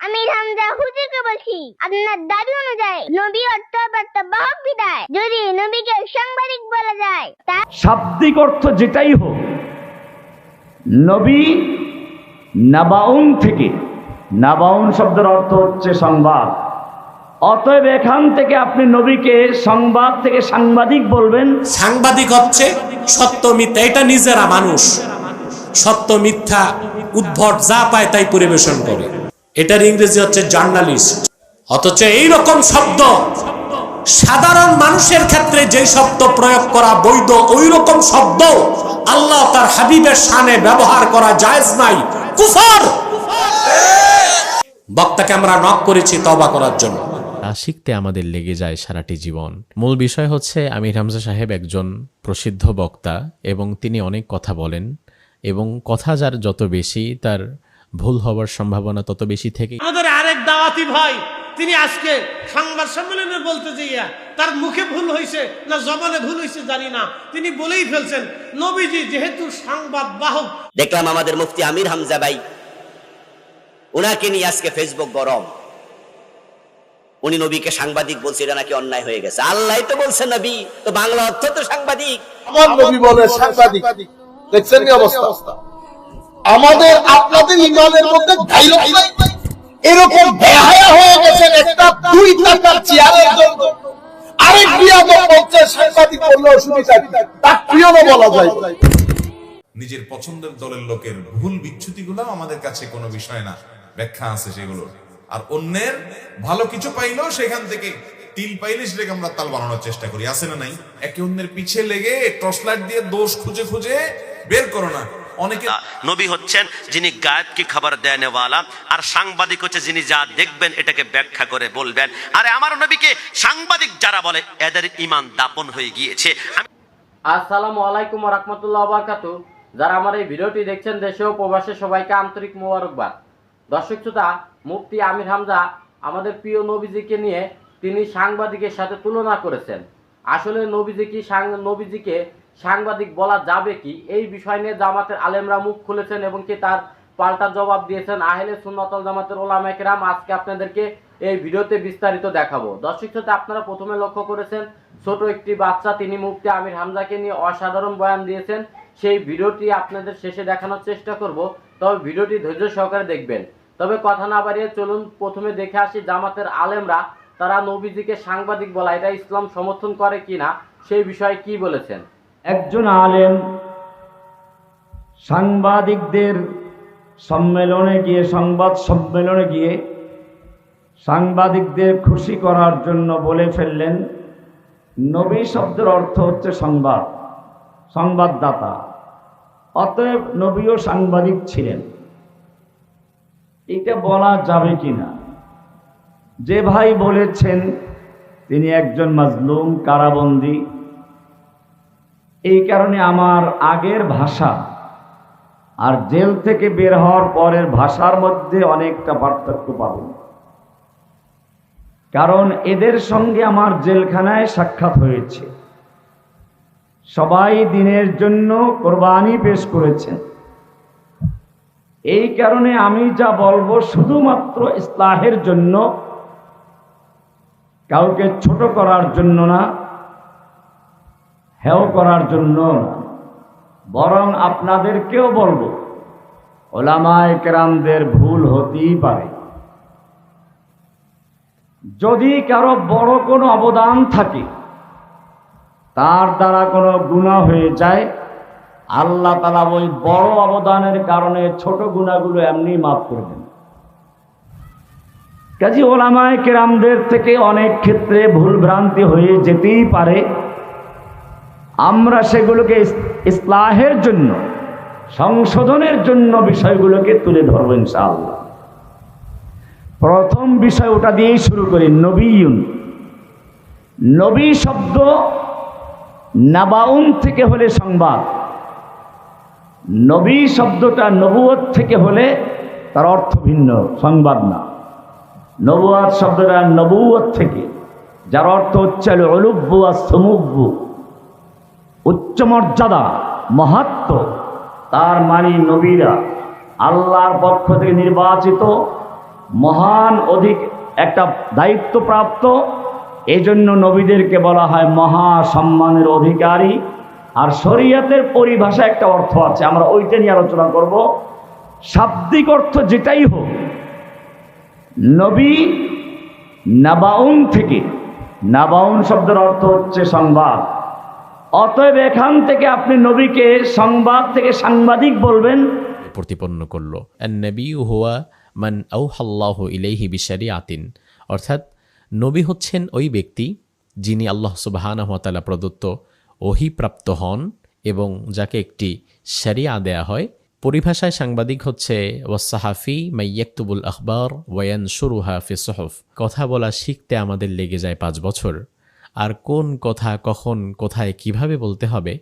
আমির হামজা হুজুরকে বলছি, আপনার দাবি অনুযায়ী নবী অর্থবার্তা বাহক বিদায় যদি নবীকে সাংবাদিক বলা যায়, তা শাব্দিক অর্থ যেটাই হোক, নবী নাবাউন থেকে, নাবাউন শব্দের অর্থ হচ্ছে সংবাদ। অতএব এখান থেকে আপনি নবীকে সংবাদ থেকে সাংবাদিক বলবেন। সাংবাদিক হচ্ছে সত্য মিথ্যা, এটা নিজেরা মানুষ সত্য মিথ্যা উদ্ভট যা পায় তাই পরিবেশন করে, এটার ইংরেজি হচ্ছে জার্নালিস্ট। অথচ এইরকম শব্দ সাধারণ মানুষের ক্ষেত্রে যে শব্দ প্রয়োগ করা বৈধ, ওই রকম শব্দ আল্লাহ তার হাবিবের শানে ব্যবহার করা জায়েজ নাই, কুফর। বক্তাকে আমরা নক করেছি তওবা করার জন্য। শিখতে আমাদের লেগে যায় সারাটি জীবন। মূল বিষয় হচ্ছে আমির হামজা সাহেব একজন প্রসিদ্ধ বক্তা এবং তিনি অনেক কথা বলেন, এবং কথা যার যত বেশি তার ভুল হওয়ার সম্ভাবনা তত বেশি থেকে। আমাদের আরেক দাওয়াতি ভাই, তিনি আজকে সংবাদ সম্মেলনে বলতে যাইয়া তার মুখে ভুল হয়েছে না জবানে ভুল হয়েছে জানি না, তিনি বলেই ফেলছেন নবীজি যেহেতু সংবাদ বাহক। দেখলাম আমাদের মুফতি আমির হামজা ভাই, ওনাকে নিয়ে আজকে ফেসবুক গরম। উনি নবীকে সাংবাদিক বলছে, এটা নাকি অন্যায় হয়ে গেছে। আল্লাহ তো বলছে নবী, তো বাংলা অর্থ তো সাংবাদিক। আমার নবী বলে সাংবাদিক। দেখছেন কি অবস্থা? আমাদের আপনাদের ইমানের মধ্যে ডায়লগ নাই, এরকম বেহায়া হয়ে গেছেন। একটা 2 টাকার চেয়ারের জন্য আরেক বিয়াদব বলছে সাংবাদিক বললেও সুবিধা, তার প্রিয়ও বলা যায়। নিজের পছন্দের দলের লোকের ভুল বিচ্যুতিগুলো আমাদের কাছে কোনো বিষয় না, ব্যাখ্যা আছে সেগুলোর। আর অন্যের ভালো কিছু পাইলেও সেখান থেকে তিল পাইলে সেটাকে আমরা তাল বানানোর চেষ্টা করি, আছে না নাই? একে অন্যের পিছে লেগে টর্চ লাইট দিয়ে দোষ খুঁজে খুঁজে বের করো না। অনেকে নবী হচ্ছেন যিনি গায়েবকে খবর দেনেওয়ালা, আর সাংবাদিক হচ্ছে যিনি যা দেখবেন এটাকে ব্যাখ্যা করে বলবেন। আরে আমার নবীকে সাংবাদিক যারা বলে এদের ঈমান দাপন হয়ে গিয়েছে। আসসালামু আলাইকুম ওয়া রাহমাতুল্লাহি ওয়া বারাকাতুহু। যারা আমার এই ভিডিওটি দেখছেন দেশে ও প্রবাসে সবাইকে আন্তরিক মোবারকবাদ। দর্শক শ্রোতা, মুফতি আমির হামজা আমাদের প্রিয় নবীজিকে নিয়ে তিনি সাংবাদিকের সাথে তুলনা করেছেন। আসলে নবীজিকে সাংবাদিক বলা যাবে কি, এই বিষয় নিয়ে জামাতের আলেমরা মুখ খুলেছেন এবং কি তার পাল্টা জবাব দিয়েছেন আহলে সুন্নাত ওয়াল জামাতের উলামায়ে কেরাম। আজকে আপনাদেরকে এই ভিডিওতে বিস্তারিত দেখাবো। দর্শক শ্রোতা, আপনারা প্রথমে লক্ষ্য করেছেন ছোট একটি বাচ্চা, তিনি মুফতি আমির হামজাকে নিয়ে অসাধারণ বয়ান দিয়েছেন। সেই ভিডিওটি আপনাদের শেষে দেখানোর চেষ্টা করব, তবে ভিডিওটি ধৈর্য সহকারে দেখবেন। তবে কথা না বাড়িয়ে চলুন প্রথমে দেখে আসি জামাতের আলেমরা তারা নবীজিকে সাংবাদিক বলা এটা ইসলাম সমর্থন করে কিনা, সেই বিষয়ে কি বলেছেন। একজন আলেম সাংবাদিকদের সম্মেলনে গিয়ে, সংবাদ সম্মেলনে গিয়ে সাংবাদিকদের খুশি করার জন্য বলে ফেললেন নবী শব্দের অর্থ হচ্ছে সংবাদ, সংবাদদাতা। অতএব নবীও সাংবাদিক ছিলেন। এটা বলা যাবে কিনা? যে ভাই বলেছেন তিনি একজন মাজলুম, কারাবন্দী। এই কারণে আমার আগের ভাষা আর জেল থেকে বের হওয়ার পরের ভাষার মধ্যে অনেকটা পার্থক্য পাবেন, কারণ এদের সঙ্গে আমার জেলখানায় সাক্ষাৎ হয়েছে। সবাই দিনের জন্য কোরবানি পেশ করেছেন। এই কারণে আমি যা বলবো শুধুমাত্র ইসলাহের জন্য, কাউকে ছোট করার জন্য না, হেয় করার জন্য না, বরং আপনাদেরকেও বলবো ওলামায়ে কেরামদের ভুল হতেই পারে। যদি কারো বড় কোনো অবদান থাকে, তার দ্বারা কোনো গুনাহ হয়ে যায়, আল্লাহ তাআলা ওই বড় অবদানের কারণে ছোট গুনাহগুলো এমনি মাফ করে দেন। কাজী ওলামায়ে কেরামদের থেকে অনেক ক্ষেত্রে ভুল ভ্রান্তি হয়ে যেতেই পারে। আমরা সেগুলোকে ইসলাহের জন্য, সংশোধনের জন্য বিষয়গুলোকে তুলে ধরবো ইনশাআল্লাহ। প্রথম বিষয় ওটা দিয়েই শুরু করি। নবীন, নবী শব্দ নাবাউন থেকে হলে সংবাদ, নবী শব্দটা নবুয়ত থেকে হলে তার অর্থ ভিন্ন, সংবাদ না। নবুয়ত শব্দটা নবুয়ত থেকে, যার অর্থ হচ্ছে উলুব্বু ওয়া সুমুব্বু, উচ্চ মর্যাদা, মাহাত্ম্য। তার মানে নবীরা আল্লাহর পক্ষ থেকে নির্বাচিত মহান একটা দায়িত্বপ্রাপ্ত, এই জন্য নবীদেরকে বলা হয় মহা সম্মানের অধিকারী। আর শরীয়তের পরিভাষা একটা অর্থ আছে, আমরা ওইটা নিয়ে আলোচনা করব। শাব্দিক অর্থ যেটাই হোক, নবী নাবাউন থেকে, নাবাউন শব্দের অর্থ হচ্ছে সংবাদ। অতএব এখান থেকে আপনি নবীকে সংবাদ থেকে সাংবাদিক বলবেন। প্রতিপন্ন করল আন-নবী হুয়া মান আওহাল্লাহু ইলাইহি বিশারিআতিন, অর্থাৎ নবী হচ্ছেন ওই ব্যক্তি যিনি আল্লাহ সুবহানাহু ওয়া তাআলা প্রদত্ত ওহীপ্রাপ্ত হন এবং যাকে একটি শরিয়া দেয়া হয়। পরিভাষায় সাংবাদিক হচ্ছে ওয়াস-সাহাফি মাইয়াকতুবুল আখবার ওয়া ইয়ানশুরুহা ফি সুহুফ। কথা বলা শিখতে আমাদের লেগে যায় 5 বছর, আর কোন কথা কখন কোথায় কিভাবে বলতে হবে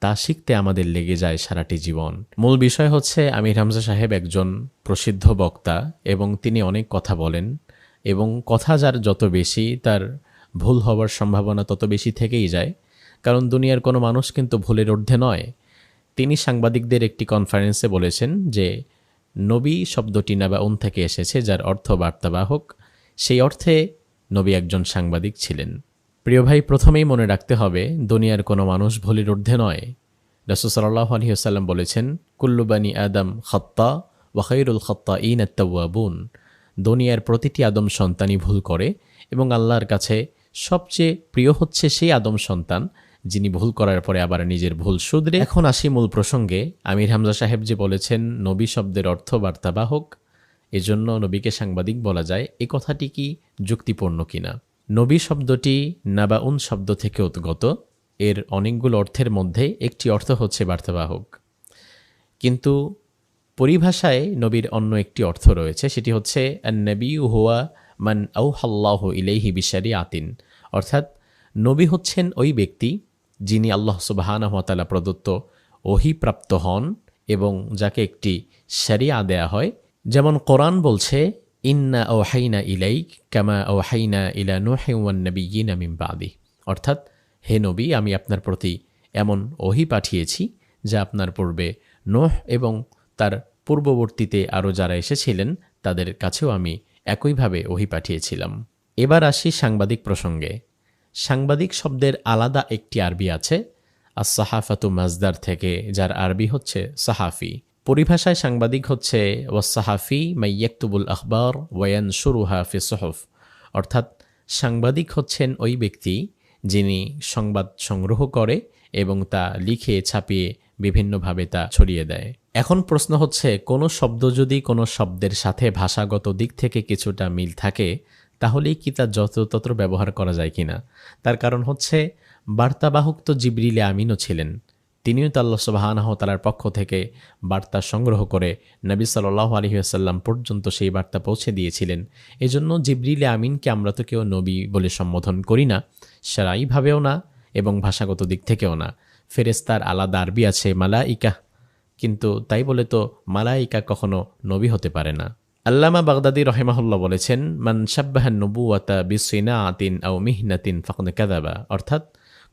তা শিখতে আমাদের লেগে যায় সারাটি জীবন। মূল বিষয় হচ্ছে আমির হামজা সাহেব একজন প্রসিদ্ধ বক্তা এবং তিনি অনেক কথা বলেন, এবং কথা যার যত বেশি তার ভুল হওয়ার সম্ভাবনা তত বেশি থেকেই যায়, কারণ দুনিয়ার কোনো মানুষ কিন্তু ভুলের ঊর্ধ্বে নয়। তিনি সাংবাদিকদের একটি কনফারেন্সে বলেছেন যে নবী শব্দটি নাবাউন থেকে এসেছে, যার অর্থ বার্তাবাহক। সেই অর্থে নবী একজন সাংবাদিক ছিলেন। প্রিয় ভাই, প্রথমেই মনে রাখতে হবে দুনিয়ার কোনো মানুষ ভুলের ঊর্ধ্বে নয়। রাসূল সাল্লাল্লাহু আলাইহি ওয়াসাল্লাম বলেছেন, কুল্লু বানি আদম খাত্তা ওয়া খায়রুল খাত্তাইন আত-তাওয়াবুন। দুনিয়ার প্রতিটি আদম সন্তানই ভুল করে এবং আল্লাহর কাছে সবচেয়ে প্রিয় হচ্ছে সেই আদম সন্তান যিনি ভুল করার পরে আবার নিজের ভুল শুধরে। এখন আসি মূল প্রসঙ্গে। আমির হামজা সাহেব যে বলেছেন নবী শব্দের অর্থ বার্তাবাহক, এজন্য নবীকে সাংবাদিক বলা যায়, এই কথাটি কি যুক্তিপূর্ণ কিনা? নবী শব্দটি নাবাউন শব্দ থেকে উদ্গত। এর অনেকগুলো অর্থের মধ্যে একটি অর্থ হচ্ছে বার্তাবাহক, কিন্তু পরিভাষায় নবীর অন্য একটি অর্থ রয়েছে, সেটি হচ্ছে আন-নবী হুয়া মান আওহাল্লাহু ইলাইহি বিশারিআতিন, অর্থাৎ নবী হচ্ছেন ওই ব্যক্তি যিনি আল্লাহ সুবহানাহু ওয়া তাআলা প্রদত্ত ওহীপ্রাপ্ত হন এবং যাকে একটি শরিয়া দেয়া হয়। যেমন কোরআন বলছে, ইন্না আওহাইনা ইলাইক কামা আওহাইনা ইলা নূহিন ওয়ান নাবিয়্যিনা মিন বাদি, অর্থাৎ হে নবী, আমি আপনার প্রতি এমন ওহী পাঠিয়েছি যা আপনার পূর্বে নূহ এবং তার পূর্ববর্তীতে আরও যারা এসেছিলেন তাদের কাছেও আমি একইভাবে ওহী পাঠিয়েছিলাম। এবার আসি সাংবাদিক প্রসঙ্গে। সাংবাদিক শব্দের আলাদা একটি আরবি আছে, আস-সাহাফাতু মাজদার থেকে, যার আরবি হচ্ছে সাহাফি। পরিভাষায় সাংবাদিক হচ্ছে ওয়াস-সাহাফি মাইয়াকতুবুল আখবার ওয়া ইয়ানশুরুহা ফি সুহুফ, অর্থাৎ সাংবাদিক হচ্ছেন ওই ব্যক্তি যিনি সংবাদ সংগ্রহ করে এবং তা লিখে ছাপিয়ে বিভিন্নভাবে তা ছড়িয়ে দেয়। এখন প্রশ্ন হচ্ছে, কোনো শব্দ যদি কোনো শব্দের সাথে ভাষাগত দিক থেকে কিছুটা মিল থাকে তাহলেই কি তা যত্রতত্র ব্যবহার করা যায় কিনা? তার কারণ হচ্ছে বার্তাবাহক তো জিবরিল আমিনও ছিলেন, তিনিও তো আল্লাহ সুবহানাহু ওয়া তাআলার পক্ষ থেকে বার্তা সংগ্রহ করে নবী সাল্লাল্লাহু আলাইহি ওয়াসাল্লাম পর্যন্ত সেই বার্তা পৌঁছে দিয়েছিলেন। এজন্য জিবরিল আমিনকে আমরা তো কেউ নবী বলে সম্বোধন করি না, শারঈভাবেও না এবং ভাষাগত দিক থেকেও না। ফেরেশতার আলাদা আরবি আছে মালাইকা, কিন্তু তাই বলে তো মালাইকা কখনো নবী হতে পারে না। আল্লামা বাগদাদি রহিমাহুল্লাহ বলেছেন, মান শাব্বাহান নবুওয়াতা বিসিনাতিন আও মিহনাতিন ফাকাদ কাযাবা, অর্থাৎ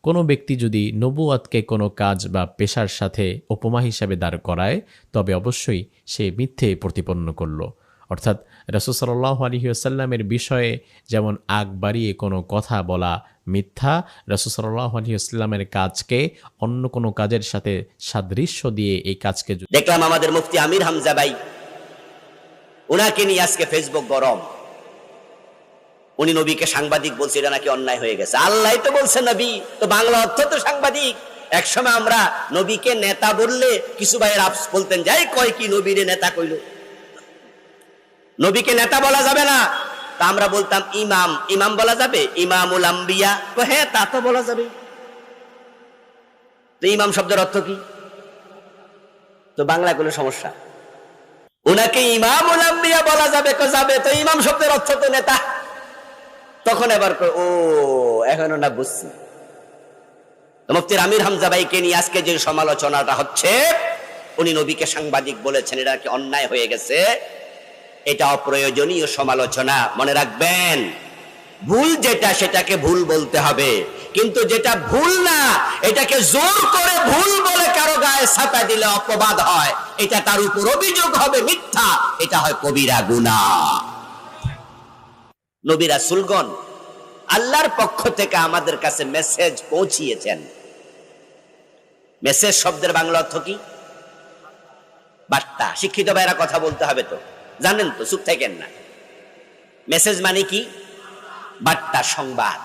কোনো ব্যক্তি যদি নবুয়াতকে কোনো কাজ বা পেশার সাথে উপমা হিসাবে দাঁড় করায় তবে অবশ্যই সে মিথ্যে প্রতিপন্ন করল। অর্থাৎ রাসূল সাল্লাল্লাহু আলাইহি ওয়াসাল্লামের বিষয়ে যেমন আগ বাড়িয়ে কোনো কথা বলা মিথ্যা, রাসূল সাল্লাল্লাহু আলাইহি ওয়াসাল্লামের কাজকে অন্য কোনো কাজের সাথে সাদৃশ্য দিয়ে এই কাজকে দেখলাম আমাদের মুফতি আমির হামজা ভাই, ওনাকে নিয়ে আজকে ফেসবুক গরম। উনি নবীকে সাংবাদিক বলছে, এটা নাকি অন্যায় হয়ে গেছে। আল্লাহ তো বলছে নবী, তো বাংলা অর্থ তো সাংবাদিক। একসময় আমরা নবীকে নেতা বললে কিছু ভাইয়ের আফসোস বলতেন, যাই কয় কি নবীরে নেতা কইল, নবীকে নেতা বলা যাবে না। তা আমরা বলতাম ইমাম, ইমাম বলা যাবে, ইমামুল আম্বিয়া, হ্যাঁ তা তো বলা যাবে। তো ইমাম শব্দের অর্থ কি? তো বাংলা কোনো সমস্যা। ওনাকে ইমামুল আম্বিয়া বলা যাবে, যাবে, তো ইমাম শব্দের অর্থ তো নেতা। তখন এবার ও এখনো না বুঝছি। মুফতি আমির হামজা ভাইকে নিয়ে আজকে যে সমালোচনাটা হচ্ছে, উনি নবীকে সাংবাদিক বলেছেন, এটা কি অন্যায় হয়ে গেছে, এটা অপ্রয়োজনীয় সমালোচনা। মনে রাখবেন, ভুল যেটা সেটাকে ভুল বলতে হবে, কিন্তু যেটা ভুল না এটাকে জোর করে ভুল বলে কারো গায়ে ছাপা দিলে অপবাদ হয়, এটা তার উপর অভিযোগ হবে মিথ্যা, এটা হয় কবিরা গুনাহ। নবী রাসূলগণ আল্লাহর পক্ষ থেকে আমাদের কাছে মেসেজ পৌঁছিয়েছেন। মেসেজ শব্দের বাংলা অর্থ কি? বার্তা। শিক্ষিত ভাইরা কথা বলতে হবে তো, জানেন তো, চুপ থাকেন না। মেসেজ মানে কি? বার্তা, সংবাদ।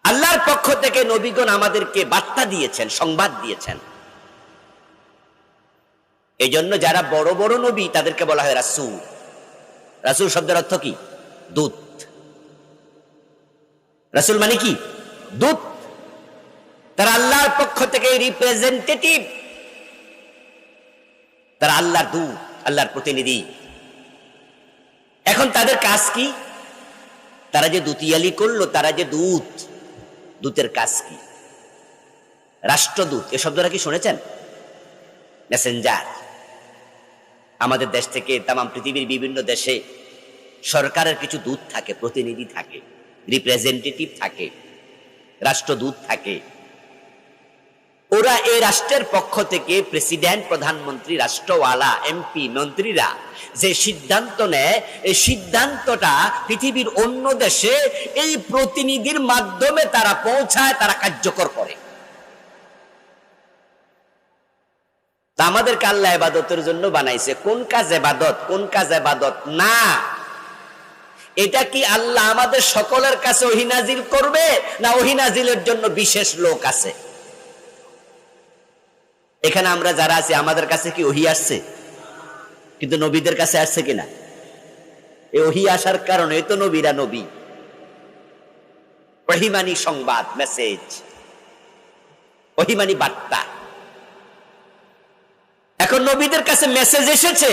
আল্লাহর পক্ষ থেকে নবীগণ আমাদেরকে বার্তা দিয়েছেন, সংবাদ দিয়েছেন। এই জন্য যারা বড় বড় নবী তাদেরকে বলা হয় রাসূল। রাসূল শব্দের অর্থ কি? দূত। রাসূল মানে কি? দূত। তারা আল্লাহর পক্ষ থেকে রিপ্রেজেন্টেটিভ, তারা আল্লাহর দূত, আল্লাহর প্রতিনিধি। এখন তাদের কাজ কি? তারা যে দুতিয়ালি করলো, তারা যে দূত, দূতের কাজ কি? রাষ্ট্রদূত, এ শব্দটা কি শুনেছেন? মেসেঞ্জার। আমাদের দেশ থেকে তামাম পৃথিবীর বিভিন্ন দেশে সরকারের কিছু দূত থাকে, প্রতিনিধি থাকে, রিপ্রেজেন্টেটিভ থাকে, রাষ্ট্রদূত থাকে। ওরা এই রাষ্ট্রের পক্ষ থেকে প্রেসিডেন্ট, প্রধানমন্ত্রী, রাষ্ট্রওয়ালা, এমপি, মন্ত্রীরা যে সিদ্ধান্ত নেয়, এই সিদ্ধান্তটা পৃথিবীর অন্য দেশে এই প্রতিনিধির মাধ্যমে তারা পৌঁছায়, তারা কার্যকর করে। তা আমাদেরকে আল্লাহ ইবাদতের জন্য বানাইছে। কোন কাজ ইবাদত, কোন কাজ ইবাদত না, এটা কি আল্লাহ আমাদের সকলের কাছে ওহী নাজিল করবে, না ওহী নাজিলের জন্য বিশেষ লোক আছে? এখানে আমরা যারা আছি আমাদের কাছে কি ওহী আসছে? কিন্তু নবীদের কাছে আসছে কিনা? এই ওহী আসার কারণে তো নবীরা নবী। ওহী মানে সংবাদ, মেসেজ। ওহী মানে বার্তা। এখন নবীদের কাছে মেসেজ এসেছে,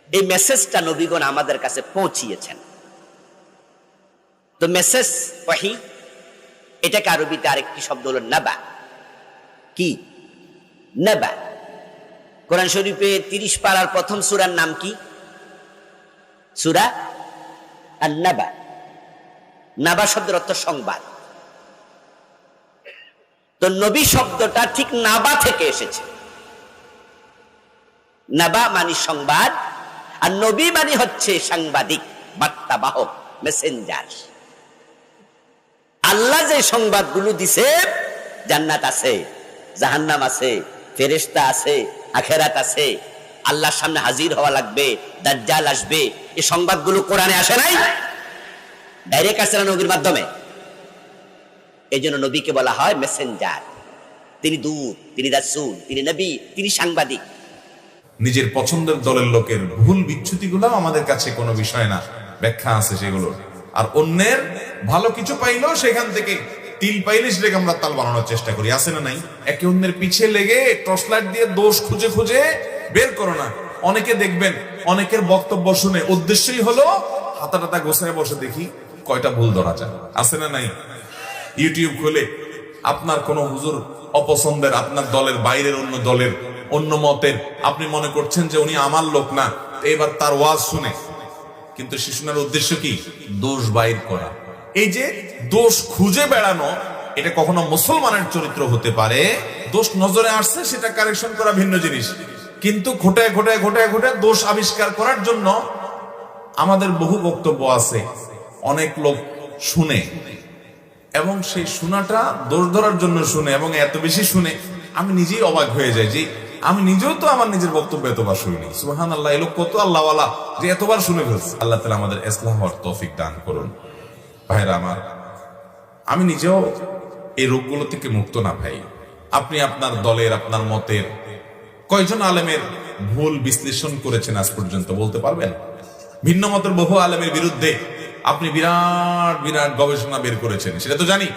এই মেসেজটা নবীগণ আমাদের কাছে পৌঁছিয়েছেন। তো মেসেজ ওহী, এটাকে আরবিতে আরেকটি শব্দ হলো নাবা। কি? নাবা। কোরআন শরীফে 30 পারার প্রথম সূরার নাম কি? সূরা আন-নাবা। নাবা শব্দের অর্থ সংবাদ। তো নবী শব্দটা ঠিক নাবা থেকে এসেছে। নাবা মানে সংবাদ, আর নবী মানে হচ্ছে সাংবাদিক, বার্তাবাহক, মেসেঞ্জার। আল্লাহ যে সংবাদগুলো দিছে, জান্নাত আছে, জাহান্নাম আছে, ফেরেশতা আছে, আখিরাত আছে, আল্লাহর সামনে হাজির হওয়া লাগবে, দাজ্জাল আসবে, এই সংবাদগুলো কোরআনে আসে নাই? ডাইরেক্ট আসে না নবীর মাধ্যমে? এই জন্য নবীকে বলা হয় মেসেঞ্জার। তিনি দূত, তিনি রাসূল, তিনি নবী, তিনি সাংবাদিক। নিজের পছন্দের দলের লোকের ভুল বিচ্যুতিগুলো আমাদের কাছে কোনো বিষয় না, ব্যাখ্যা আছে সেগুলো। আর অন্যের ভালো কিছু পাইলেও সেখান থেকে তিল পাইলে সেটাকে আমরা তাল বানানোর চেষ্টা করি, আছে না নাই? একে অন্যের পিছে লেগে টর্চ লাইট দিয়ে দোষ খুঁজে খুঁজে বের করো না। অনেকে দেখবেন অনেকের বক্তব্য শুনে উদ্দেশ্যই হলো হাতা টাতা গোছায় বসে দেখি কয়টা ভুল ধরা যায়, আছে না নাই? ইউটিউব খুলে আপনার কোন হুজুর অপছন্দের, আপনার দলের বাইরের অন্য দলের, অন্য মতের, আপনি মনে করছেন যে উনি আমার লোক না, এবার তার ওয়াজ শুনে, কিন্তু সে শোনার উদ্দেশ্য কি? দোষ বাইর করা। এই যে দোষ খুঁজে বেড়ানো, এটা কখনো মুসলমানের চরিত্র হতে পারে। দোষ নজরে আসছে, সেটা কারেকশন করা ভিন্ন জিনিস, কিন্তু ঘটায় ঘটায় ঘটায় ঘটায় দোষ আবিষ্কার করার জন্য আমাদের বহু বক্তব্য আছে। অনেক লোক শুনে এবং সেই শোনাটা দোষ ধরার জন্য শুনে, এবং এত বেশি শুনে আমি নিজেই অবাক হয়ে যাই যে আমি নিজেও তো আমার নিজের বক্তব্য এতবার শুনিনি। সুবহানাল্লাহ, এই লোক কত আল্লাহওয়ালা যে এতবার শুনে ফেলছে। আল্লাহ তাআলা আমাদের ইসলাহ হওয়ার তৌফিক দান করুন। ভাইরা আমার, আমি নিজেও এই রোগগুলো থেকে মুক্ত না ভাই। আপনি আপনার দলের, আপনার মতের কয়জন আলেমের ভুল বিশ্লেষণ করেছেন আজ পর্যন্ত বলতে পারবেন? ভিন্ন মতের বহু আলেমের বিরুদ্ধে আপনি বিরাট বিরাট গবেষণা বের করেছেন, সেটা তো জানি।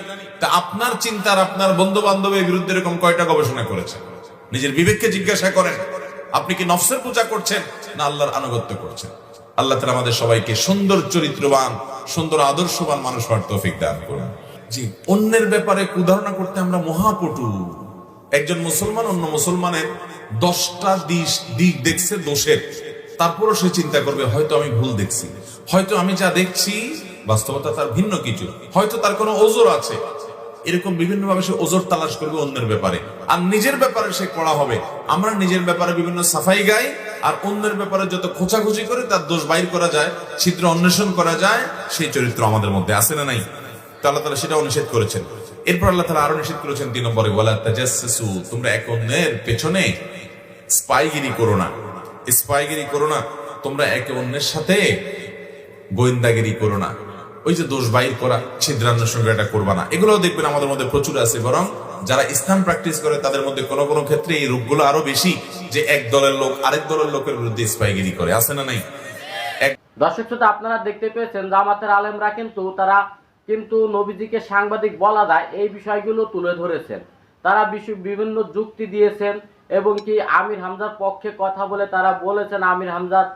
তা আপনার চিন্তার, আপনার বন্ধু বান্ধবের বিরুদ্ধে এরকম কয়টা গবেষণা করেছেন? নিজের বিবেককে জিজ্ঞাসা করেন, আপনি কি নফসের পূজা করছেন না আল্লাহর আনুগত্য করছেন? আল্লাহ তাআলা আমাদের সবাইকে সুন্দর চরিত্রবান, সুন্দর আদর্শবান মানুষ হওয়ার তৌফিক দান করুন। জি, অন্যের ব্যাপারে কুধারণা করতে আমরা মহাপটু। একজন মুসলমান অন্য মুসলমানের 10টা দিক দেখছে দোষের, তারপরও সে চিন্তা করবে হয়তো আমি ভুল দেখছি, হয়তো আমি যা দেখছি বাস্তবতা তার ভিন্ন কিছু, হয়তো তার কোনো ওজর আছে। এরকম বিভিন্ন ভাবে সে ওজর তালাশ করবে অন্যের ব্যাপারে, আর নিজের ব্যাপারে সে কড়া হবে। আমরা নিজের ব্যাপারে বিভিন্ন সাফাই গাই, আর অন্যের ব্যাপারে যত খোঁচাখুচি করে তার দোষ বাইর করা যায়, ছিদ্র অন্বেষণ করা যায়, সেই চরিত্র আমাদের মধ্যে আছে না নাই? তো আল্লাহ তাআলা সেটাও নিষেধ করেছেন। এরপর আল্লাহ তাআলা আরো নিষেধ করেছেন 3 নম্বরে, ওয়ালা তাজাসসু, তোমরা এক অন্যের পেছনে স্পাইগিরি করো না। স্পাইগিরি করো না, তোমরা একে অন্যের সাথে গোয়েন্দাগিরি করো না। ওই যে দোষ বাইর করা, ছিদ্রান্বেষণ এটা করবা না। এগুলোও দেখবেন আমাদের মধ্যে প্রচুর আছে। বরং যারা ইসলাম প্র্যাকটিস করে তাদের মধ্যে কোনো কোনো ক্ষেত্রে এই রূপগুলো আরো বেশি, যে এক দলের লোক আরেক দলের লোকের বিরুদ্ধে স্পাইগিরি করে, আছে না নাই? দর্শক শ্রোতা, আপনারা দেখতে পেয়েছেন জামাতের আলেমরা তারা কিন্তু নবীজিকে সাংবাদিক বলা যায় এই বিষয়গুলো তুলে ধরেছেন। তারা বিভিন্ন যুক্তি দিয়েছেন এবং কি আমির হামজার পক্ষে কথা বলে তারা বলেছেন আমির হামজার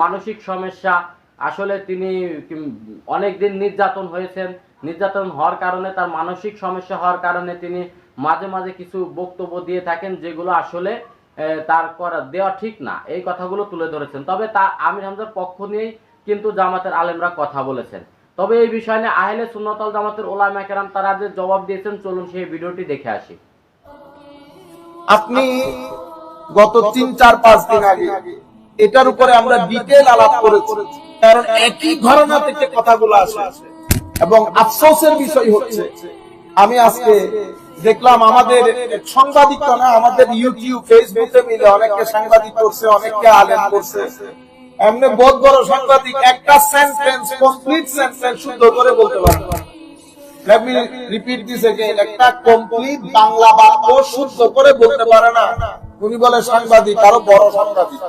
মানসিক সমস্যা, আসলে তিনি অনেকদিন নির্যাতন হয়েছেন, নির্যাতন হওয়ার কারণে তার মানসিক সমস্যা হওয়ার কারণে তিনি মাঝে মাঝে কিছু বক্তব্য দিয়ে থাকেন যেগুলো আসলে তার দেওয়া ঠিক না, এই কথাগুলো তুলে ধরেছেন। তবে তা আমির হামজার পক্ষ নিয়েই কিন্তু জামাতের আলেমরা কথা বলেছেন। তবে এই বিষয় নিয়ে আহলে সুন্নাত ওয়াল জামাতের উলামা কেরাম তারা যে জবাব দিয়েছেন, চলুন সেই ভিডিওটি দেখে আসি। আপনি গত 3-4-5 দিন আগে এটার উপরে আমরা ডিটেইল আলাপ করেছি, কারণ একই ঘরানা থেকে কথাগুলো আসে। এবং আফসোসের বিষয় হচ্ছে, আমি আজকে দেখলাম আমাদের সাংবাদিকরা না, আমাদের ইউটিউব ফেসবুকে মিলে অনেকে সাংবাদিক করছে, অনেকে আলেম করছে। এমনি বহুত বড় সাংবাদিক একটা সেন্টেন্স, কমপ্লিট সেন্টেন্স শুদ্ধ করে বলতে পারে না। Let me repeat this again, একটা কমপ্লিট বাংলা বাক্য শুদ্ধ করে বলতে পারে না। উনি বলে সাংবাদিক, আরো বড় সাংবাদিক।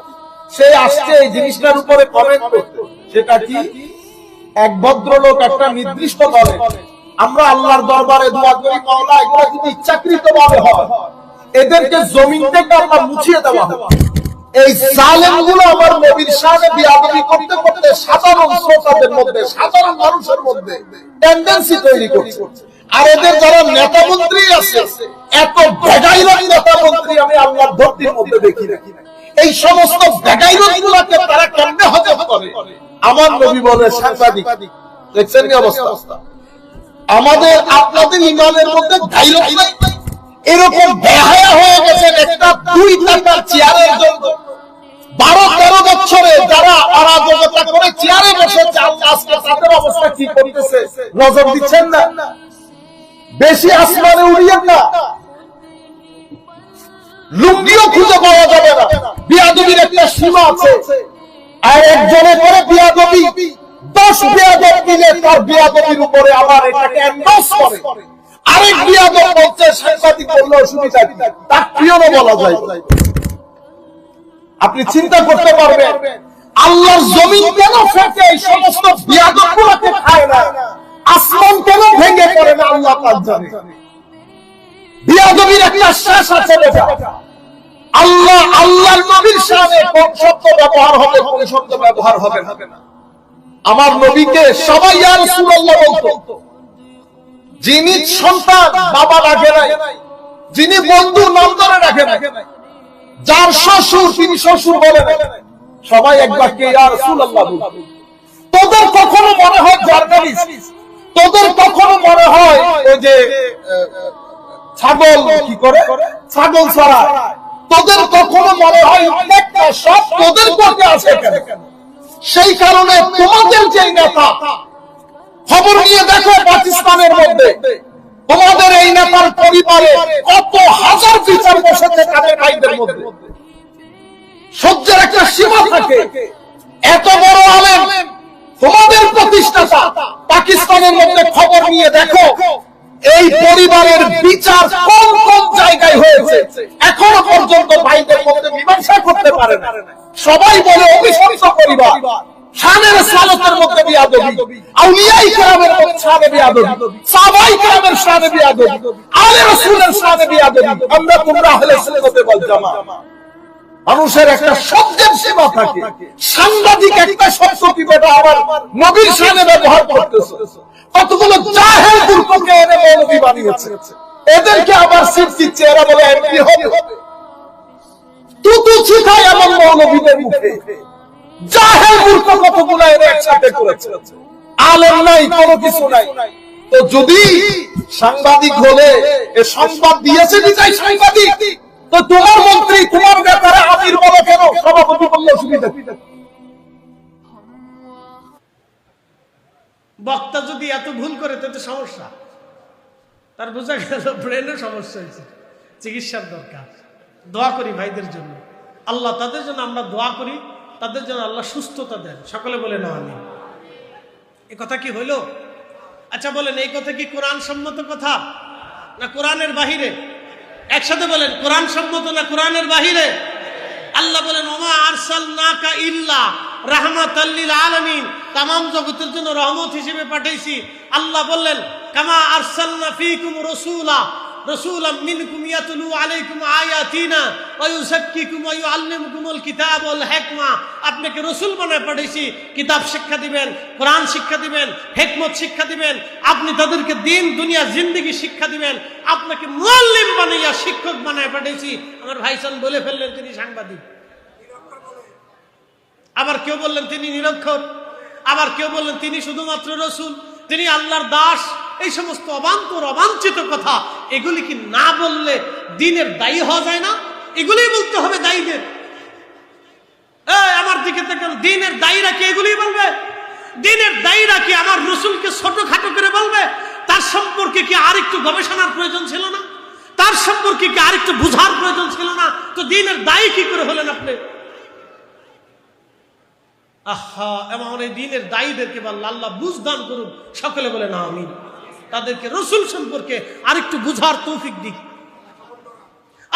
সে আসছে এই জিনিসটার উপরে কমেন্ট করতে। সেটা কি? এক ভদ্রলোক একটা নির্দিষ্ট দলে, আমরা আল্লাহর দরবারে দোয়া করি, মাওলা এগুলো যদি ইচ্ছাকৃতভাবে হয় এদেরকে জমিন থেকে আল্লাহ মুছিয়ে দেওয়া হবে। এই জালেমগুলো আমার নবীর সামনে বিয়াদবি করতে করতে সাধারণ শ্রোতাদের মধ্যে, সাধারণ মানুষের মধ্যে টেন্ডেন্সি তৈরি করছে। আর এদের যারা নেতা মন্ত্রী আছে, এত বেগাইরত নেতা মন্ত্রী আমি আল্লাহর ধরতির মধ্যে দেখি না। এই সমস্ত বেগাইরতগুলোকে তারা কেমনে হজম করে? আমার নবী বলে সাংবাদিক, দেখছেন কি অবস্থা? আমাদের আপনাদের ইমানের মধ্যে গায়রত নাই, এরকম বেহায়া হয়ে গেছেন একটা 2 টাকার চেয়ারের জন্য। 12-13 বছরে যারা অরাজকতা করে চেয়ারে বসেছে, আজকে তাদের অবস্থা কি করতেছে নজর দিচ্ছেন না? বেশি আসমানে উড়িয়েন না, লুঙ্গিও খুঁজে পাওয়া যাবে না। বিয়াদবির একটা সীমা আছে। আর একজনে করে বিয়াদবি, 10 বিয়াদব মিলে তার বিয়াদবির উপরে আবার এটাকে এন্ডোর্স করে। আরেক বিয়াদব বলছে সাংবাদিক বললে অসুবিধা কি? তার প্রিয়ও বলা যায়। আপনি চিন্তা করতে পারবেন আল্লাহর জমিন কেন ফেটে এই সমস্ত বিয়াদবগুলোকে খায় না? আসমান কেন ভেঙে পড়ে না? আল্লাহ পাক জানে। বিয়াদবির একটা শেষ আছে বেটা। আল্লাহর নবীর শানে কোন শব্দ ব্যবহার হবে, কোন শব্দ ব্যবহার হবে না। আমার নবীকে সবাই ইয়া রাসূলুল্লাহ বলতো। যিনি সন্তান বাবা ডাকে নাই, যিনি বন্ধু নাম ধরে ডাকে নাই, যার শ্বশুর তিনি শ্বশুর বলে নাই, সবাই একবারকে ইয়া রাসূলুল্লাহ বলতো। তোদের কখনো মনে হয় জার্নালিস্ট, তোদের কখনো মনে হয় ওই যে ছাগল কি করে, ছাগল ছড়ায়, তোদের কখনো মনে হয় একটা সব তোদের পক্ষে আছে কেন? সেই কারণে তোমাদের যে নেতা, খবর নিয়ে দেখো পাকিস্তানের মধ্যে তোমাদের এই নেতার পরিবারে কত হাজার বিচার বসেছে তাদের ভাইদের মধ্যে। সহ্যের একটা সীমা থাকে। এত বড় আলেম তোমাদের প্রতিষ্ঠাতা, পাকিস্তানের মধ্যে খবর নিয়ে দেখো এই পরিবারের বিচার কোন কোন জায়গায় হয়েছে, এখনো পর্যন্ত ভাইদের মধ্যে মীমাংসা করতে পারে না। সবাই বলে অভিশপ্ত পরিবার, শানের সালতের মধ্যে বিয়াদবি, আউলিয়ায়ে কেরামের মধ্যে শানে বিয়াদবি, সাহাবায়ে কেরামের শানে বিয়াদবি, আলে রাসূলের শানে বিয়াদবি। আমরা তোমরা আহলে সুন্নাত ওয়াল জামাত। মানুষের একটা শব্দের সীমা থাকে। সাংবাদিক একটা শব্দ কি বেটা আমার নবীর শানে ব্যবহার করতেছে। কতগুলো জাহেল মূর্খকে এনে মৌলবী বানিয়েছে, এদেরকে আবার সিট দিচ্ছে, এরা বলে এমপি হবে। তুতু ছিটায় এমন মৌলবীদের মুখে। জাহেল মূর্খ কতগুলো এনে একসাথে করেছে। আলেম নাই, কোনো কিছু নাই। তো যদি সাংবাদিক হলে এ সংবাদ দিয়েছে বিদায় সাংবাদিক, তো তোমার মন্ত্রী তোমার ব্যাপারে আমির বলো কেন, সভাপতি বললে অসুবিধা কি? বক্তা যদি এত ভুল করে তাতে সমস্যা, তার বোঝা গেল ব্রেনে সমস্যা হয়েছে, চিকিৎসার দরকার। দোয়া করি ভাইদের জন্য, আল্লাহ তাদের জন্য আমরা দোয়া করি, তাদের জন্য আল্লাহ সুস্থতা দেন। সকলে বলে না আমিন। এ কথা কি হইল? আচ্ছা বলেন, এই কথা কি কোরআন সম্মত কথা না কোরআনের বাহিরে? একসাথে বলেন, কোরআন সম্মত না কোরআনের বাহিরে? আল্লাহ বলেন ওমা আরসালনাকা ইল্লা রাহমাতাল লিল আলামিন, तमाम জগতের জন্য রহমত হিসেবে পাঠাইছি। আল্লাহ বললেন কামা আরসালনা ফীকুম রাসূলা রাসূলাম মিনকুম ইয়াতলু আলাইকুম আয়াতিনা ওয়া ইউযাক্কিকুম ওয়া ইউআল্লিমুকুমুল কিতাব ওয়াল হিকমা, আপনাকে রাসূল বানায় পাঠাইছি, কিতাব শিক্ষা দিবেন, কোরআন শিক্ষা দিবেন, হিকমত শিক্ষা দিবেন, আপনি তাদেরকে দিন দুনিয়া জিন্দেগি শিক্ষা দিবেন, আপনাকে মুআল্লিম বানাইয়া শিক্ষক বানায় পাঠাইছি। আমার ভাইজান বলে ফেললেন তিনি সাংবাদিক, আবার কেউ বললেন তিনি নিরক্ষর, আবার কেউ বললেন তিনি শুধুমাত্র রাসূল, তিনি আল্লাহর দাস। এই সমস্ত অবান্তর অবাঞ্ছিত কথা, এগুলি কি না বললে দ্বীনের দায়ী হওয়া যায় না? এগুলি বলতে হবে দায়ীদের। আমার দিকে দেখেন, দ্বীনের দায়ীরা কি এগুলি বলবে? দ্বীনের দায়ীরা কি আমার রাসূলকে ছোটখাটো করে বলবে? তার সম্পর্কে কি আরেকটু গবেষণার প্রয়োজন ছিল না? তার সম্পর্কে কি আরেকটু বুঝার প্রয়োজন ছিল না? তো দ্বীনের দায়ী কি করে হলেন আপনি? আহা, এমন এই দ্বীনের দায়ীদেরকে আল্লাহ বুঝ দান করুন। সকলে বলে না আমিন। তাদেরকে রাসূল সম্পর্কে আরেকটু বুঝার তৌফিক দিক।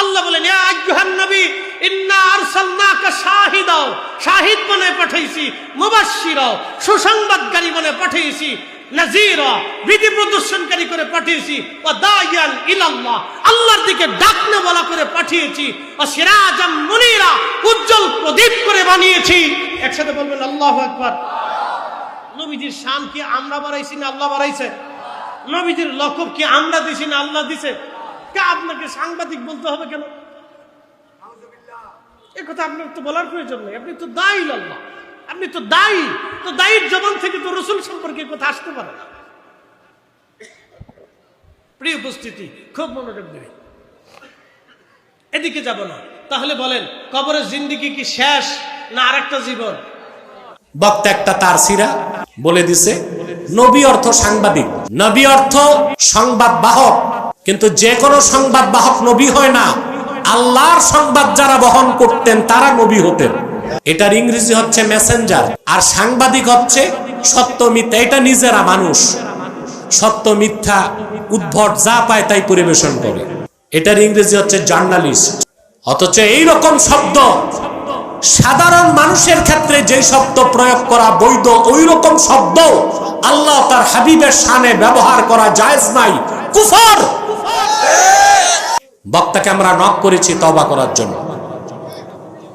আল্লাহ বলেন ইয়া আইয়ুহান নবী ইন্না আরসালনাকা শাহিদাও, শাহিদ বানায় পাঠাইছি, মুবাশশিরা সুসংবাদকারী বানায় পাঠাইছি, নাযীরা বিধি প্রদর্শনকারী করে পাঠিয়েছি, ওয়া দাইয়ান ইলাল্লাহ আল্লাহর দিকে ডাকনে বলা করে পাঠিয়েছি, ওয়া সিরাজাম মুনীরা উজ্জ্বল প্রদীপ করে বানিয়েছি। একসাথে বলবেন আল্লাহু আকবার। নবীজির শান কি আমরা বাড়াইছি না আল্লাহ বাড়াইছে? নবীজির লকব কি আমরা দিছি না আল্লাহ দিছে? কে আপনাকে সাংবাদিক বলতে হবে কেন? এই কথা আপনার তো বলার প্রয়োজন নেই, আপনি তো দায়ী আল্লাহ, আপনি তো দায়ী। তো দায়ীর জবান থেকে তো রাসূল সম্পর্কে কথা আসতে পারে না। প্রিয় উপস্থিতি, খুব মনোযোগ দেবেন, এদিকে যাব না। তাহলে বলেন, কবরের জিন্দেগি কি শেষ না আরেকটা জীবন? বক্তা একটা তার সিরা বলে দিছে, নবী অর্থ সাংবাদিক, নবী অর্থ সংবাদ বাহক, কিন্তু যে কোনো সংবাদ বাহক নবী হয় না। আল্লাহর সংবাদ যারা বহন করতেন তারা নবী হতেন। এটার ইংরেজি হচ্ছে মেসেঞ্জার। আর সাংবাদিক হচ্ছে সত্য মিথ্যা, এটা নিজেরা মানুষ সত্য মিথ্যা উদ্ভট যা পায় তাই পরিবেশন করে, এটার ইংরেজি হচ্ছে জার্নালিস্ট। অথচ এইরকম শব্দ সাধারণ মানুষের ক্ষেত্রে যে শব্দ প্রয়োগ করা বৈধ, ওই রকম শব্দ আল্লাহ তার হাবিবের শানে ব্যবহার করা জায়েজ নাই, কুফর। বক্তাকে আমরা নক করেছি তওবা করার জন্য,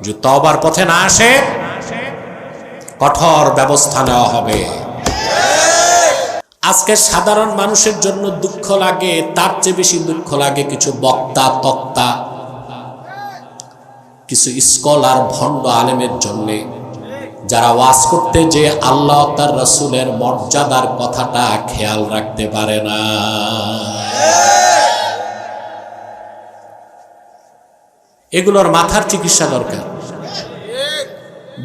যে তওবার পথে না আসে কঠোর ব্যবস্থা নেওয়া হবে। আজকে সাধারণ মানুষের জন্য দুঃখ লাগে, তার চেয়ে বেশি দুঃখ লাগে কিছু বক্তা তক্তা, কিছু স্কলার ভণ্ড আলেমের জন্য, যারা ওয়াজ করতে যে আল্লাহ তার রাসূলের মর্যাদার কথাটা খেয়াল রাখতে পারে না। এগুলোর মাথার চিকিৎসা দরকার,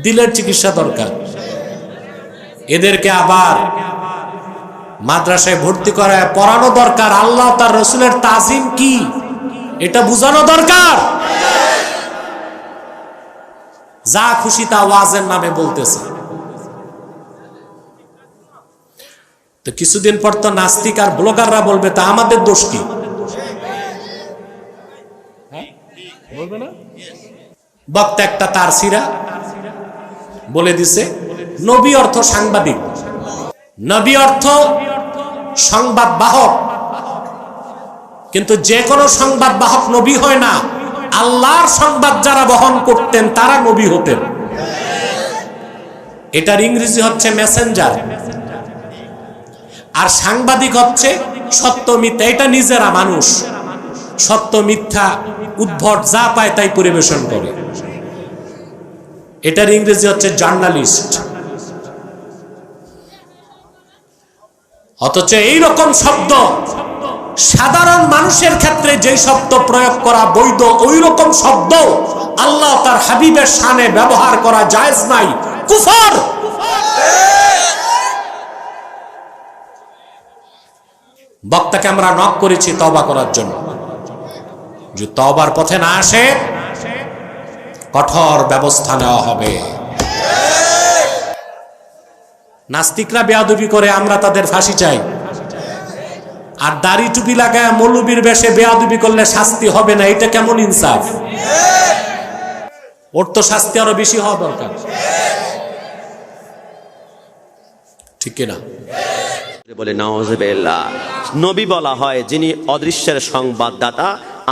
দিলের চিকিৎসা দরকার। এদেরকে আবার মাদ্রাসায় ভর্তি করায় পড়ানো দরকার, আল্লাহ তার রাসূলের তাজিম কি এটা বোঝানো দরকার। যা খুশি তা ওয়াজের নামে বলতেছে। তো কিছুদিন পর তো নাস্তিক আর ব্লগাররা বলবে তা আমাদের দোষ কি? বলবে না? বক্তা একটা তার সিরা বলে দিছে, নবী অর্থ সাংবাদিক, নবী অর্থ সংবাদ বাহক, কিন্তু যে কোনো সংবাদ বাহক নবী হয় না। আল্লাহর সংবাদ যারা বহন করতেন তারা নবী হতেন। এটার ইংরেজি হচ্ছে মেসেঞ্জার। আর সাংবাদিক হচ্ছে সত্য মিথ্যা, এটা নিজেরা মানুষ সত্য মিথ্যা উদ্ভট যা পায় তাই পরিবেশন করে, এটার ইংরেজি হচ্ছে জার্নালিস্ট। অথচ এইরকম শব্দ সাধারণ মানুষের ক্ষেত্রে যেই শব্দ প্রয়োগ করা বৈধ ওই রকম শব্দ আল্লাহ তার হাবিবের শানে ব্যবহার করা জায়েজ নাই, কুফর। বক্তাকে আমরা নক করেছি তওবা করার জন্য, যে তওবার পথে না আসে কঠোর ব্যবস্থা নেওয়া হবে। নাস্তিকরা বেয়াদবি করে, আমরা তাদের ফাঁসি চাই। আর দাড়ি টুপি লাগায় মৌলবীর বেশে বেয়াদবি করলে শাস্তি হবে না, এটা কেমন ইনসাফ? ওর তো শাস্তি আরো বেশি হওয়া দরকার, ঠিক কিনা? বলে নাউজুবিল্লাহ। নবী বলা হয় যিনি অদৃশ্যের সংবাদদাতা,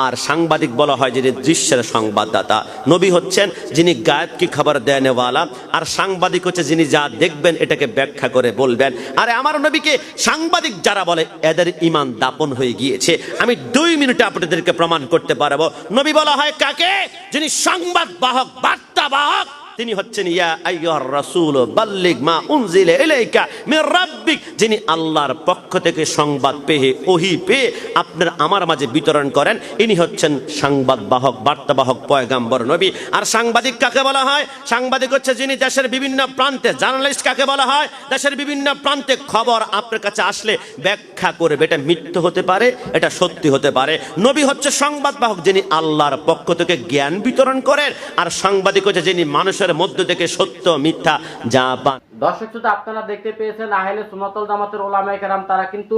আর সাংবাদিক বলা হয় যিনি দৃশ্যের সংবাদদাতা। নবী হচ্ছেন যিনি গায়েব কি খবর দেনেওয়ালা, আর সাংবাদিক হচ্ছে যিনি যা দেখবেন এটাকে ব্যাখ্যা করে বলবেন। আরে আমার নবীকে সাংবাদিক যারা বলে এদের ঈমান দাপন হয়ে গিয়েছে। আমি 2 মিনিটে আপনাদেরকে প্রমাণ করতে পারবো। নবী বলা হয় কাকে? যিনি সংবাদ বাহক, বার্তা বাহক। তিনি হচ্ছেন ইয়া আইয়ুহার রাসূল বাল্লিগ মা উনজিলা ইলাইকা মির রাব্বিক, যিনি আল্লাহর পক্ষ থেকে সংবাদ পেয়ে, ওহী পেয়ে আপনার আমার মাঝে বিতরণ করেন। ইনি হচ্ছেন সংবাদ বাহক, বার্তা বাহক, পয়গাম্বর নবী। আর সাংবাদিক কাকে বলা হয়? সাংবাদিক হচ্ছে যিনি দেশের বিভিন্ন প্রান্তে, জার্নালিস্ট কাকে বলা হয়? দেশের বিভিন্ন প্রান্তে খবর আপনার কাছে আসলে ব্যাখ্যা করবে, এটা মিথ্যা হতে পারে, এটা সত্যি হতে পারে। নবী হচ্ছে সংবাদ বাহক, যিনি আল্লাহর পক্ষ থেকে জ্ঞান বিতরণ করেন। আর সাংবাদিক হচ্ছে যিনি মানুষের মধ্য থেকে সত্য মিথ্যা যা পান। দর্শক শ্রোতা, আপনারা দেখতে পেয়েছেন আহলে সুন্নাত ওয়াল জামাতের উলামায়ে কেরাম তারা কিন্তু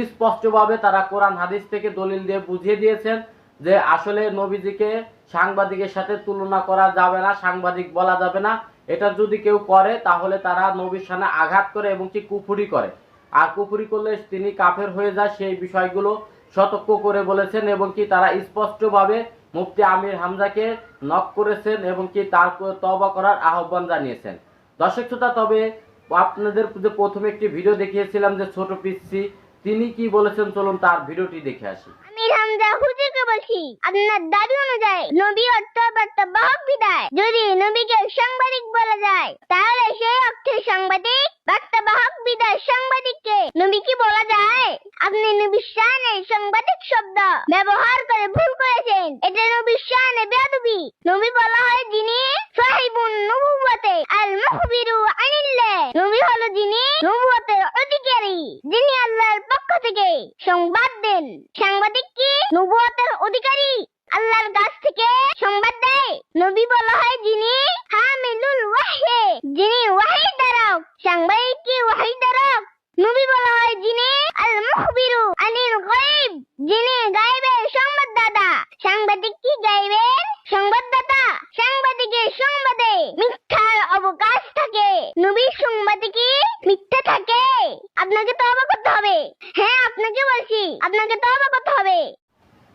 স্পষ্টভাবে তারা কোরআন হাদিস থেকে দলিল দিয়ে বুঝিয়ে দিয়েছেন যে আসলে নবীজিকে সাংবাদিকের সাথে তুলনা করা যাবে না, সাংবাদিক বলা যাবে না। এটা যদি কেউ করে তাহলে তারা নবীর সামনে আঘাত করে এবং কি কুফরি করে, আর কুফরি করলে তিনি কাফের হয়ে যায়। সেই বিষয়গুলো সতর্ক করে বলেছেন এবং কি তারা স্পষ্টভাবে মুফতি আমির হামজাকে নক করেছেন এবং কি তার তওবা করার আহ্বান জানিয়েছেন। দর্শক শ্রোতা, তবে আপনাদের যে প্রথমে একটি ভিডিও দেখিয়েছিলাম যে ছোট পিচ্ছি, তিনি কি বলেছেন চলুন তার ভিডিওটি দেখে আসি। আমির হামজা হুজুরকে বলছি, আপনার দাবি অনুযায়ী নবী অর্থ বার্তা বাহক বিদায়। যদি নবীকে সাংবাদিক বলা যায় তাহলে সেই অর্থে সাংবাদিক, বার্তা বাহক বিদায় সাংবাদিককে নবী কি বলা যায়? আপনি নবীর শানে সাংবাদিক শব্দ ব্যবহার করে ভুল করেছেন, এটা নবীর শানে বেয়াদবি। নবী বলা হয় যিনি সাহিবুন নবুওয়াতে আল মুখবিরু আনিল্লাহ, নবী হলো যিনি নবুওয়াতের অধিকারী, যিনি আল্লাহর পক্ষ থেকে সংবাদ দেন। সাংবাদিক কি নবুওয়াতের অধিকারী? আল্লাহর কাছ থেকে সংবাদ দেয়। নবী বলা হয় যিনি হামিলুল ওয়াহী, যিনি ওয়াহী দ্বারক। সাংবাদিক কি ওয়াহী দ্বারক? নবী বলা হয় যিনি আল মুখবিরু আনিল গায়ব, যিনি গায়বের সংবাদদাতা। সাংবাদিক কি গায়বের সংবাদদাতা? সাংবাদিকের সংবাদে মিথ্যার অবকাশ থাকে, নবীর সংবাদে কি মিথ্যা থাকে? আপনাকে তওবা করতে হবে। হ্যাঁ, আপনাকে বলছি, আপনাকে তওবা করতে হবে।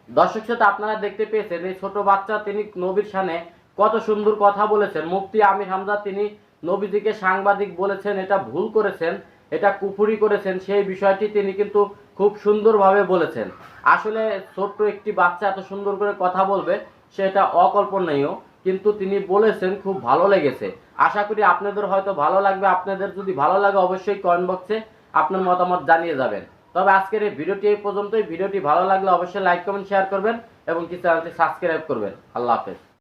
দর্শক শ্রোতা, আপনারা দেখতে পেয়েছেন এই ছোট বাচ্চা তিনি নবীর সামনে কত সুন্দর কথা বলেছেন। মুফতি আমির হামজা তিনি নবীজিকে সাংবাদিক বলেছেন, এটা ভুল করেছেন, এটা কুফরি করেছেন, সেই বিষয়টি তিনি কিন্তু খুব সুন্দরভাবে বলেছেন। আসলে ছোট্ট একটি বাচ্চা এত সুন্দর করে কথা বলবে সেটা অকল্পনীয়, কিন্তু তিনি বলেছেন, খুব ভালো লেগেছে। আশা করি আপনাদের হয়তো ভালো লাগবে। আপনাদের যদি ভালো লাগে অবশ্যই কমেন্ট বক্সে আপনার মতামত জানিয়ে যাবেন। তবে আজকের এই ভিডিওটি এই পর্যন্তই। ভিডিওটি ভালো লাগলে অবশ্যই লাইক কমেন্ট শেয়ার করবেন এবং চ্যানেলটি সাবস্ক্রাইব করবেন। আল্লাহ হাফেজ।